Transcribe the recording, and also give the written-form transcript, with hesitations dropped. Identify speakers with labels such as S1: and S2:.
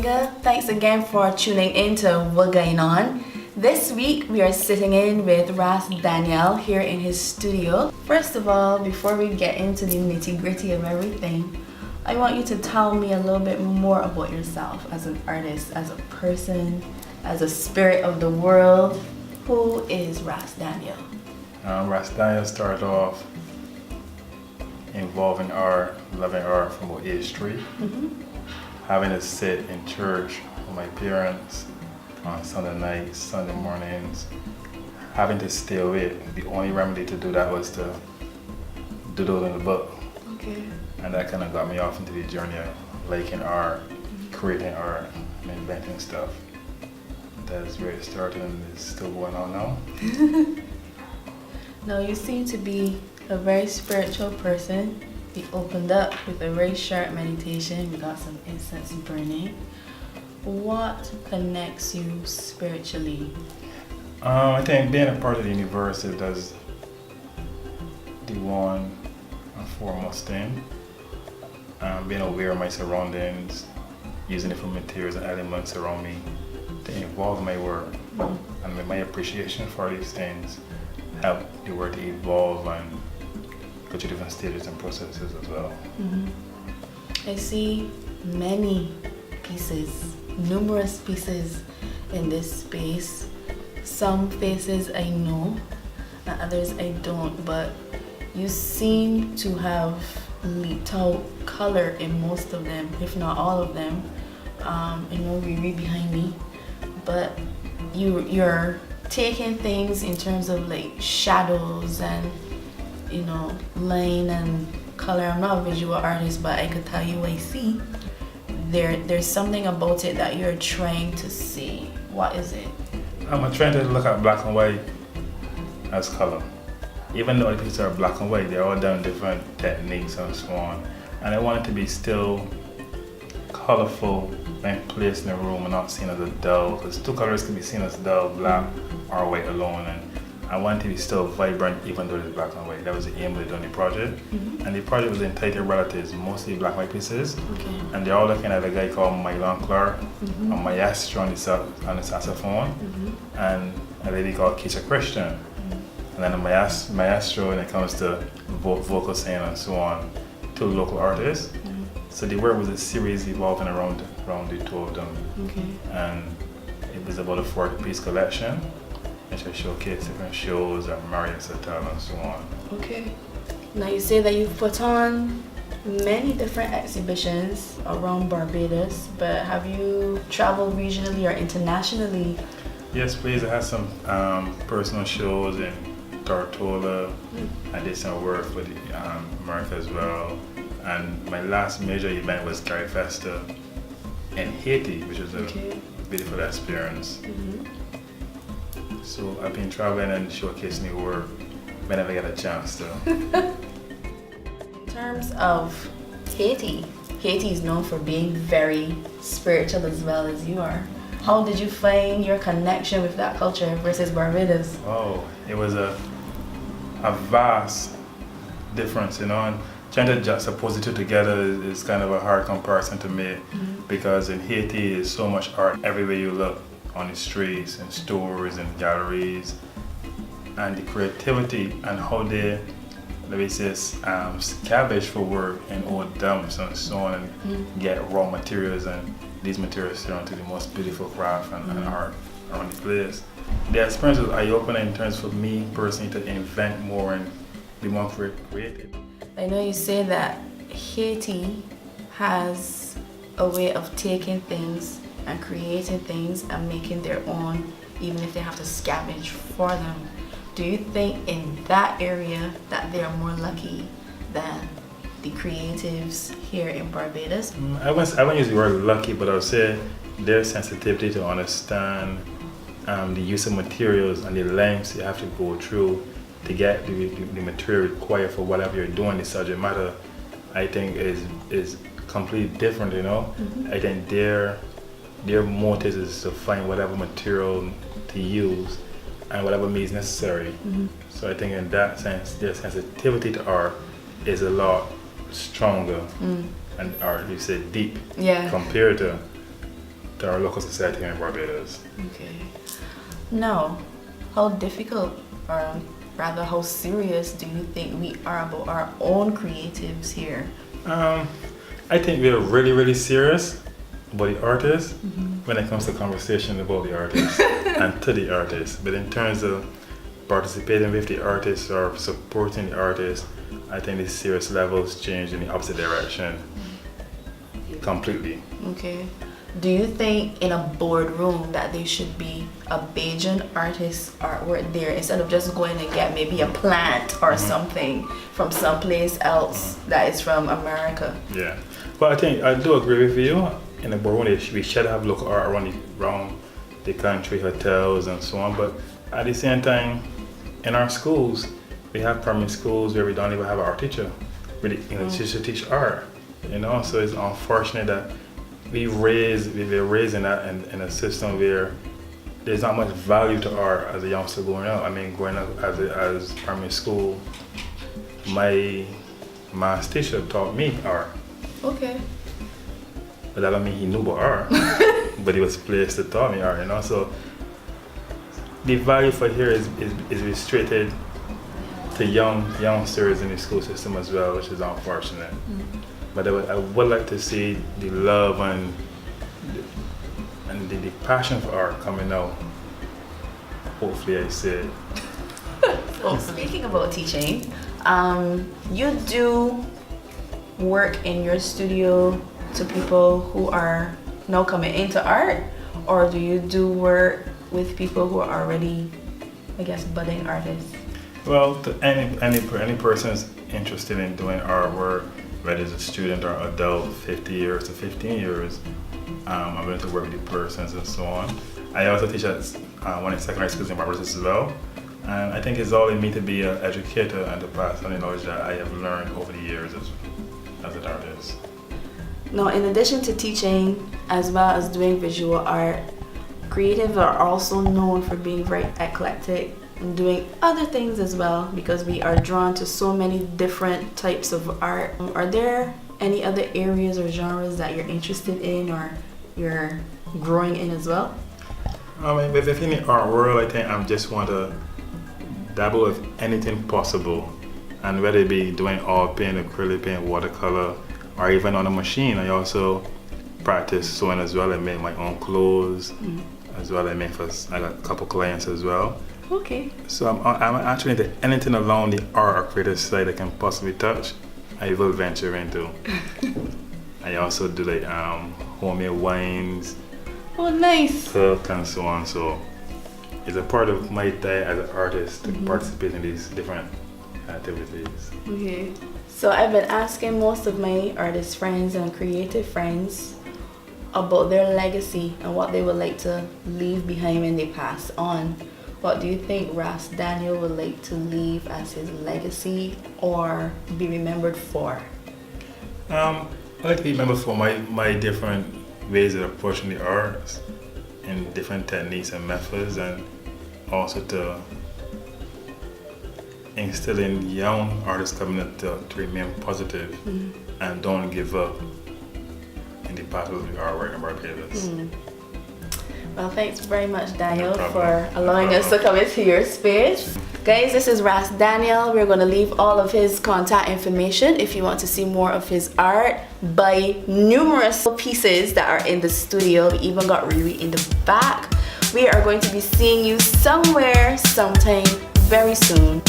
S1: Zingha. Thanks again for tuning in to Gine On. This week we are sitting in with Ras Daniel here in his studio. First of all, before we get into the nitty-gritty of everything, I want you to tell me a little bit more about yourself as an artist, as a person, as a spirit of the world. Who is Ras Daniel?
S2: Ras Daniel started off involved in art, loving art from about age 3. Having to sit in church with my parents on Sunday nights, Sunday mornings, having to stay awake. The only remedy to do that was to doodle in the book.
S1: Okay.
S2: And that kind of got me off into the journey of liking art, creating art, and inventing stuff. That's where it started and it's still going on now.
S1: Now you seem to be a very spiritual person. You opened up with a very short meditation. We got some incense burning. What connects you spiritually?
S2: I think being a part of the universe is the one and foremost thing. Being aware of my surroundings, using different materials and elements around me to involve my work, and my appreciation for these things help the work to evolve and go through different stages and processes as well.
S1: I see many pieces, numerous pieces in this space. Some faces I know and others I don't, but you seem to have leaked out color in most of them, if not all of them. I know Riri behind me, but you're taking things in terms of like shadows and line and color. I'm not a visual artist, but I could tell you what I see. There's something about it that you're trying to see. What is it?
S2: I'm trying to look at black and white as color. Even though the pieces are black and white, they're all done different techniques and so on. And I want it to be still colorful when placed in a room and not seen as a dull, because two colors can be seen as dull, black or white alone. And I want it to be still vibrant even though it's black and white. That was the aim of the project. And the project was entitled Relatives, mostly black and white pieces.
S1: Okay.
S2: And they're all looking at a guy called Mylon Clark, a maestro on the saxophone, and a lady called Keisha Christian. And then a maestro when it comes to vocal singing and so on, two local artists. So the work was a series evolving around the two of them.
S1: Okay.
S2: And it was about a 40-piece collection, which I showcased different shows at Marriott Hotel and so on.
S1: Okay. Now you say that you've put on many different exhibitions around Barbados, but have you traveled regionally or internationally?
S2: Yes, please. I had some personal shows in Tortola. I did some work for the America as well. And my last major event was Gary Festa in Haiti, which was a beautiful experience. So I've been traveling and showcasing the work whenever I get a chance to.
S1: In terms of Haiti is known for being very spiritual as well as you are. How did you find your connection with that culture versus Barbados?
S2: Oh, it was a vast difference, and trying to juxtapose the two together is kind of a hard comparison to make, because in Haiti there's so much art everywhere you look, on the streets and stores and galleries, and the creativity and how they, let me say, scavenge for work in old dumps and so on, and get raw materials, and these materials turn into the most beautiful craft and art around the place. The experience was eye-opening in terms for me personally to invent more and be more creative.
S1: I know you say that Haiti has a way of taking things and creating things and making their own, even if they have to scavenge for them. Do you think in that area that they are more lucky than the creatives here in Barbados?
S2: I won't use the word lucky, but I would say their sensitivity to understand the use of materials and the lengths you have to go through to get the material required for whatever you're doing, the subject matter, I think is completely different, I think their motive is to find whatever material to use and whatever means necessary. So I think in that sense, their sensitivity to art is a lot stronger and art, you said, deep compared to to our local society here in Barbados.
S1: Okay. Now, how difficult, or rather how serious do you think we are about our own creatives here?
S2: I think we are really, really serious about the artists when it comes to conversation about the artists and to the artists. But in terms of participating with the artists or supporting the artists, I think the serious levels change in the opposite direction completely.
S1: Okay. Do you think in a boardroom that there should be a Bajan artist artwork there instead of just going and get maybe a plant or something from someplace else that is from America?
S2: Yeah. But I think I do agree with you. In a boardroom, we should have local art around the country, hotels and so on. But at the same time, in our schools, we have primary schools where we don't even have an art teacher. Really, teacher teach art. So it's unfortunate that we're raising that in a system where there's not much value to art as a youngster growing up. I mean, growing up as primary school, my math teacher taught me art.
S1: Okay.
S2: But that don't mean he knew about art, but he was placed to taught me art. So the value for here is restricted to youngsters in the school system as well, which is unfortunate. But I would like to see the love and the passion for art coming out. Hopefully, I say it.
S1: Well, speaking about teaching, you do work in your studio to people who are now coming into art, or do you do work with people who are already, I guess, budding artists?
S2: Well, to any person is interested in doing artwork, whether it's a student or adult, 50 years to 15 years, I'm going to work with the persons and so on. I also teach at one of the secondary schools in Barbados as well. And I think it's all in me to be an educator and to pass on the knowledge that I have learned over the years as an artist.
S1: Now, in addition to teaching as well as doing visual art, creatives are also known for being very eclectic and doing other things as well, because we are drawn to so many different types of art. Are there any other areas or genres that you're interested in or you're growing in as well?
S2: I mean, within the art world, I think I just want to dabble with anything possible, and whether it be doing oil paint, acrylic paint, watercolor, or even on a machine. I also practice sewing as well. I make my own clothes as well. I got a couple clients as well.
S1: Okay.
S2: So I'm actually into anything along the art or creative side I can possibly touch, I will venture into. I also do like homemade wines.
S1: Oh, nice.
S2: Cook and so on. So it's a part of my day as an artist to participate in these different activities.
S1: Okay. So I've been asking most of my artist friends and creative friends about their legacy and what they would like to leave behind when they pass on. What do you think Ras Daniel would like to leave as his legacy or be remembered for?
S2: I like to be remembered for my different ways of approaching the arts and different techniques and methods, and also to instill in young artists coming up to remain positive and don't give up in the path of the artwork in Barbados.
S1: Well, thanks very much, Daniel, for allowing us to come into your space. Guys, this is Ras Daniel. We're going to leave all of his contact information if you want to see more of his art. Buy numerous pieces that are in the studio. We even got Riri in the back. We are going to be seeing you somewhere, sometime, very soon.